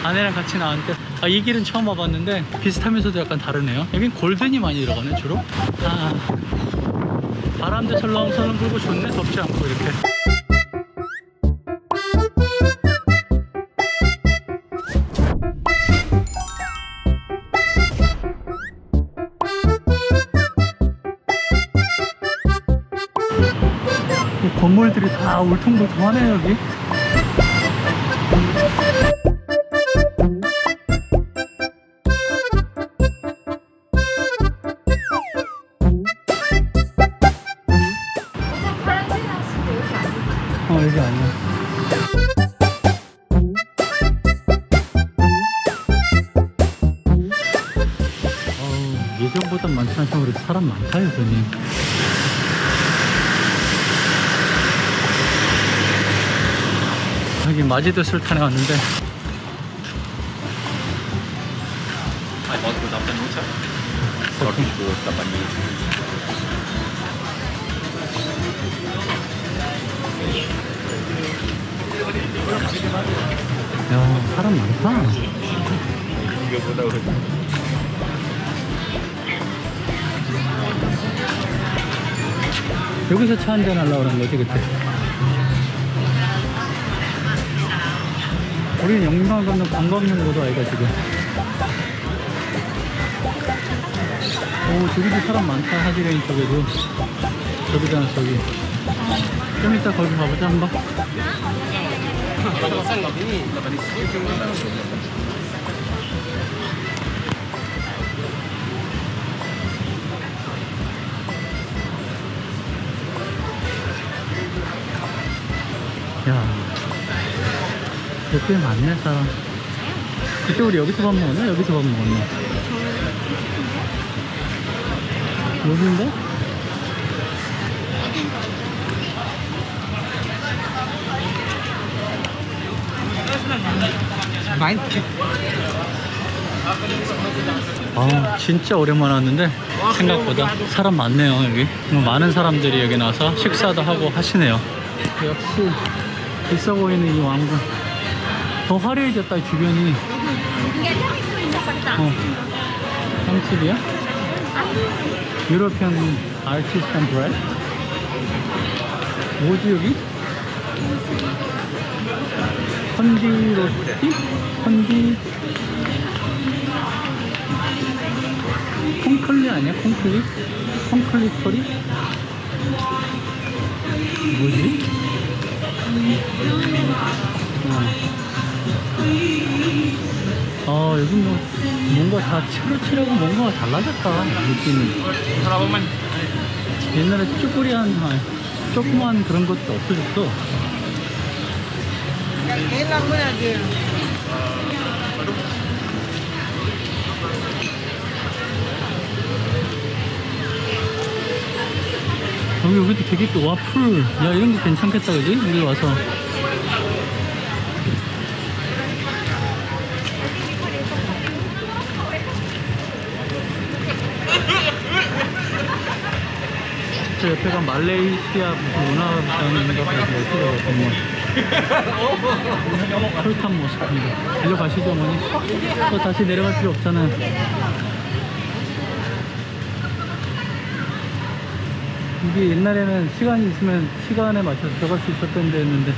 아내랑 같이 나왔는데 이 길은 처음 와봤는데 비슷하면서도 약간 다르네요. 여긴 골든이 많이 들어가네 주로. 바람도 설렁설렁 불고 좋네. 덥지 않고 이렇게. 건물들이 다 울퉁불퉁하네요 여기. 여기 아니야. 예전보다 많지 않지만 그래도 사람 많다 여전히. 여기 마지도 술탄에 왔는데 야 사람 많다. 여기서 차 한잔 하려고 그런 거지 그때. 우리는 영광 건너 관광용도도 아이가 지금. 오 저기도 사람 많다. 하지레인 쪽에도. 저기잖아 저기. 좀 이따 거기 가보자 한번. 야 꽤 많네 사람. 그때 우리 여기서 밥 먹었나? 여기서 밥 먹었나? 여기인데? 진짜 오랜만에 왔는데 생각보다 사람 많네요 여기. 많은 사람들이 여기 나와서 식사도 하고 하시네요. 역시 있어 보이는 이 왕궁 더 화려해졌다 이 주변이. 빵집이야? 유로피안 아티스탄 브레드? 뭐지 여기? 컨디 로티? 컨디 콩클리 아니야? 콩클리? 콩클리 스토리? 뭐지? 여기 뭐 뭔가 다 칠하고 뭔가가 달라졌다 느낌이. 옛날에 쭈꾸리한 조그만 그런 것도 없어졌어. 여기도 되게 또 와플. 야 이런 거 괜찮겠다 그지? 여기 와서. 저 옆에가 말레이시아 무슨 문화장인가 봐요. 건물. 솔탄 모스크입니다. 일로 가시죠 어머니. 또 다시 내려갈 필요 없잖아요. 이게 옛날에는 시간이 있으면 시간에 맞춰서 들어갈 수 있었던 데였는데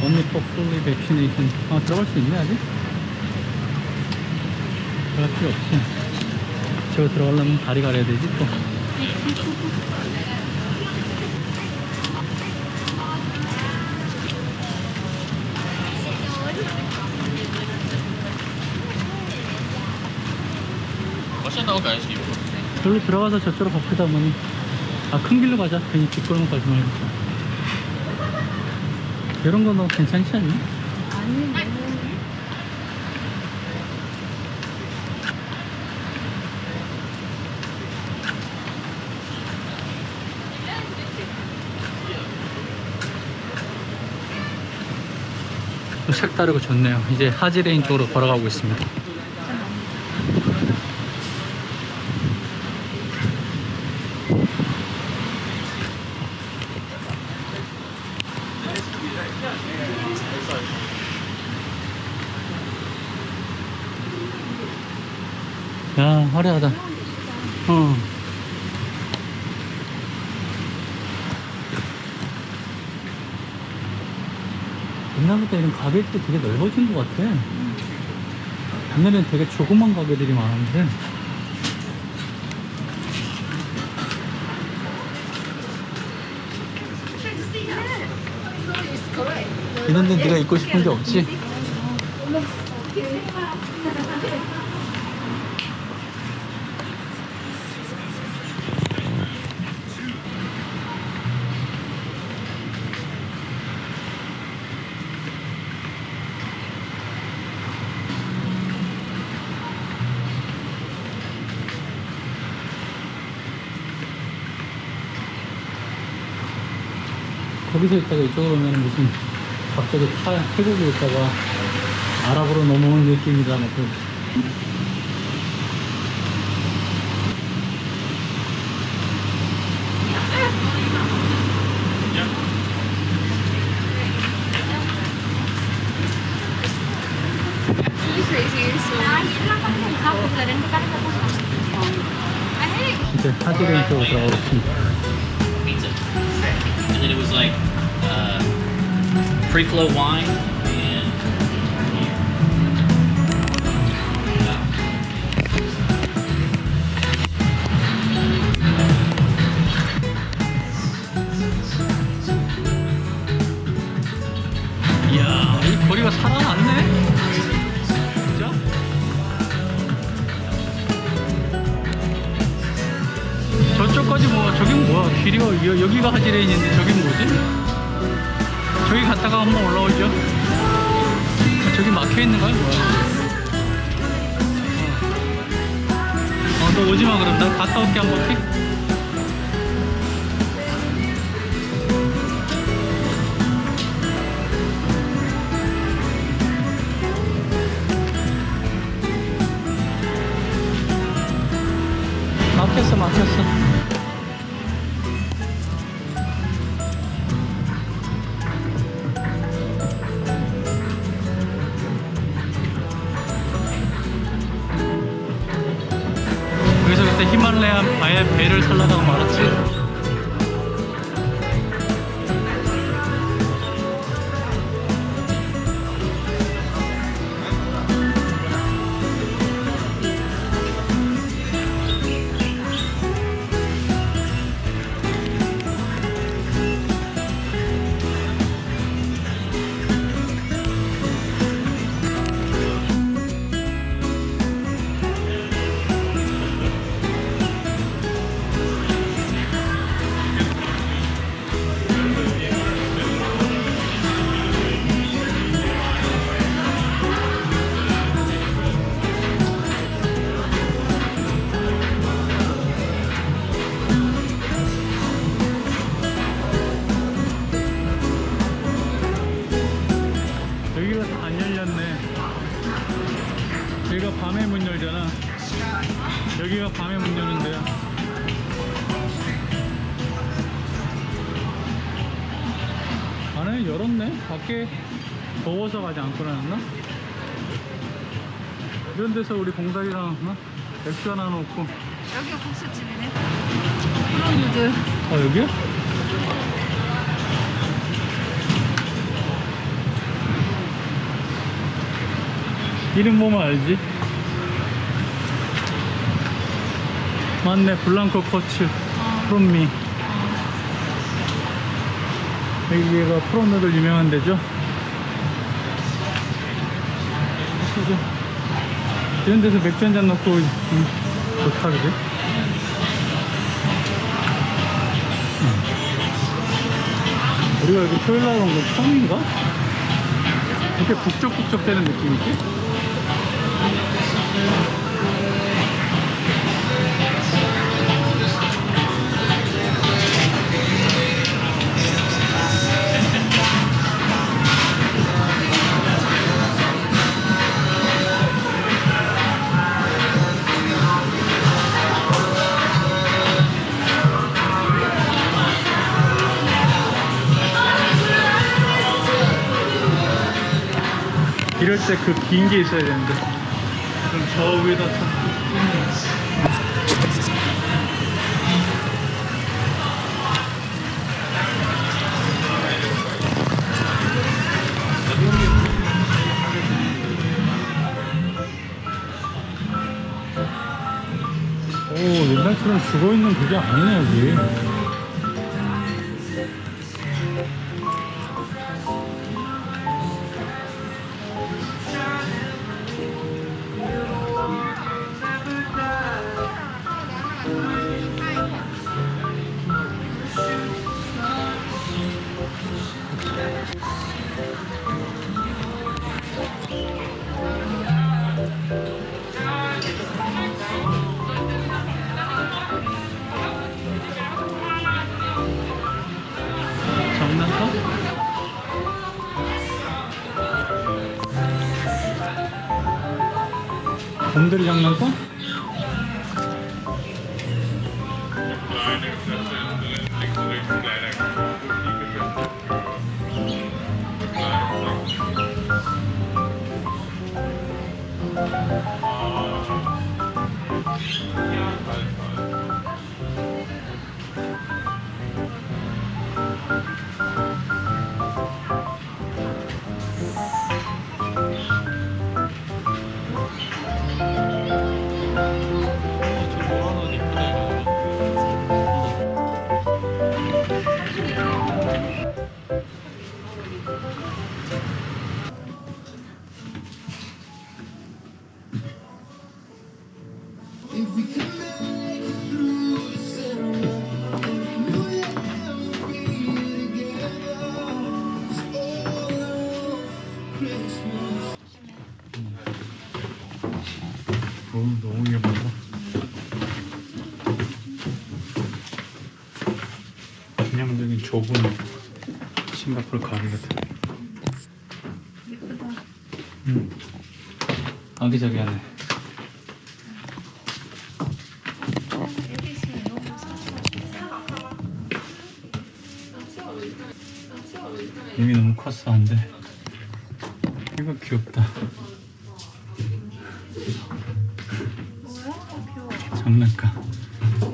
Only for fully vaccination. 들어갈 수 있네 아직? 들어갈 필요 없지. 저거 들어가려면 다리 가려야 되지 또. 저기로 들어가서 저쪽으로 갑시다 어머니. 큰 길로 가자. 괜히 뒷골목 가지 말고. 이런 거 너 괜찮지 않니? 아니 색다르고 좋네요. 이제 하지레인 쪽으로 걸어가고 있습니다. 야, 화려하다. 어. 옛날보다 이런 가게도 되게 넓어진 것 같아. 옛날에는 되게 조그만 가게들이 많았는데. 이런 데 네가 입고 싶은 게 없지? 거기서 있다가 이쪽으로 오면 무슨 갑자기 태국에 있다가 아랍으로 넘어온 느낌이다. 뭐 그런. 이제 하지레인 쪽으로 들어가겠습니다. And then it was like free flow wine and 이야, 이 거리가 살아났네? 진짜? 저쪽까지 뭐, 저긴 뭐야? 길이가, 여기가 하지레인인데 저긴 뭐지? 저기 갔다가 한번 올라오죠? 저기 막혀있는 거야? 뭐야? 너 오지마 그럼. 나 갔다 올게 한 바퀴. 막혔어. 여기서 그때 히말라야 바에 배를 살라다가 말았지. 여기가 다 안 열렸네. 여기가 밤에 문 열잖아. 여기가 밤에 문 여는데요. 안에 열었네. 밖에 더워서 가지 않고 나왔나? 이런 데서 우리 봉다리랑 맥주 하나 놓고. 여기가 국수집이네. 프로뉴드. 아, 여기야? 이름 보면 알지? 맞네. 블랑코 코츠 프롬미. 여기가 프로누들 유명한 데죠. 그죠? 이런 데서 맥주 한잔 넣고 좋다, 그지? 우리가 여기 토요일 날 온 건 처음인가? 이렇게 북적북적 되는 느낌이지? 이럴 때 그 긴 게 있어야 되는데. 그럼 저 위에다 타. 오, 옛날처럼 죽어있는 그게 아니네, 여기. 장난감? 곰돌이 장난감? 너무 예쁘다. 전형적인 좁은 싱가포르 가게 같아. 예쁘다. 아기자기하네. 애기 있으면 이런 거 사서. 이미 너무 컸어, 안 돼. 이거 귀엽다. 뭐야? 귀여워. 장난감.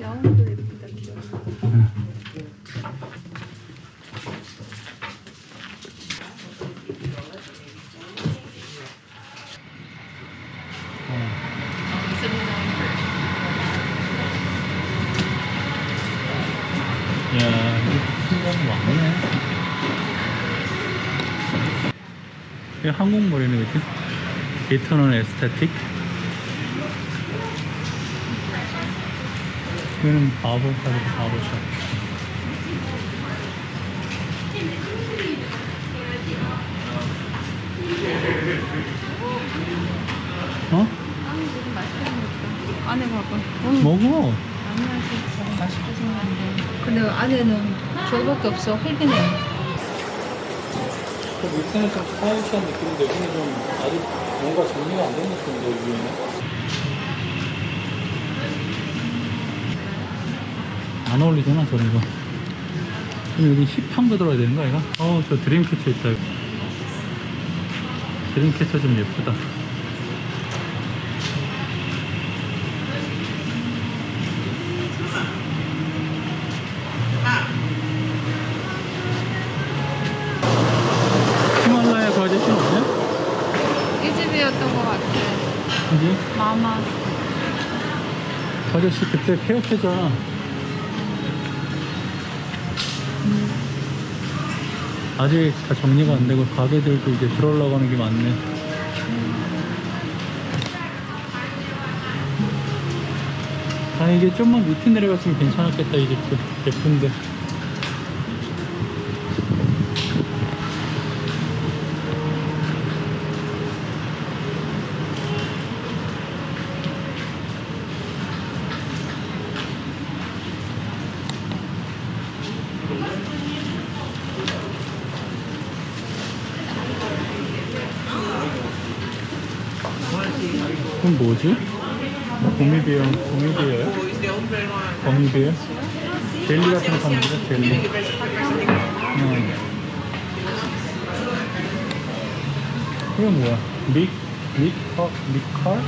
야옹도 예쁘다, 귀여워. 응. 야, 이거 신기한 거 많네. 이거 한국머리네, 그치? 이터널 에스테틱. 이거는 바보샵이다, 바보샵. 어? 빵이 되게 맛있게 생겼다. 안에 봐봐. 먹어. 안 맛있어. 맛있게 생겼는데. 근데 안에는 저거밖에 없어. 흙이네. 그 밑에는 좀 스타일리시한 느낌인데 여기는 좀 아직 뭔가 정리가 안 된 느낌인데 위에는 안 어울리잖아 저런 거. 그럼 여기 힙한 거 들어야 되는 거 아이가? 저 드림캐쳐 있다. 드림캐쳐 좀 예쁘다. 히말라야 그 아저씨는 없냐? 이 집이었던 것 같아. 그지? 마마. 그 아저씨 그때 폐업했잖아. 아직 다 정리가 안 되고 가게들도 이제 들어오려고 하는 게 많네. 아, 이게 좀만 밑에 내려갔으면 괜찮았겠다. 이 집도 예쁜데. 그건 뭐지? 거미비어, 거미비어야? 거미비어? 젤리 같은 거 파는 거야? 젤리. 이건 뭐야? 믹칼?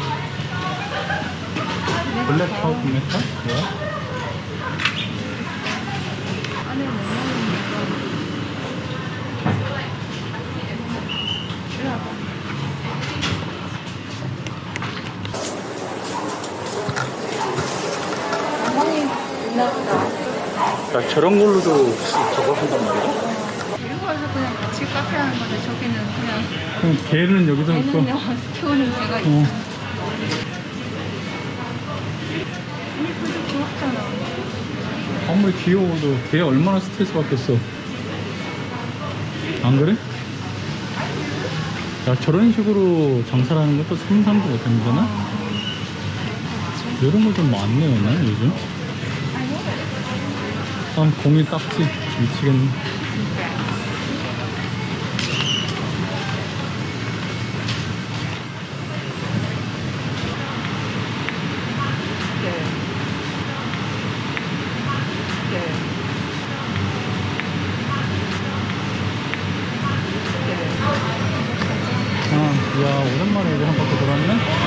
블랙 파우더 메타? 뭐야? 안에 뭐냐면 이리 와봐. 어머니 나보다. 야, 저런 걸로도 혹시 저거 한단 말이야? 이거 와서 그냥 같이 카페 하는 건데 저기는 그냥 그럼 개는 여기다 놓고. 얘는 와서 키우는 개가 있어. 어. 아니 그래도 귀엽잖아. 아무리 귀여워도 걔 얼마나 스트레스 받겠어. 안 그래? 야, 저런 식으로 장사를 하는 것도 상상도 못합니다나? 이런 거 좀 많네요, 난 요즘. 아, 공이 딱지. 미치겠네. 아, 야, 오랜만에 여기 한 바퀴 돌았네?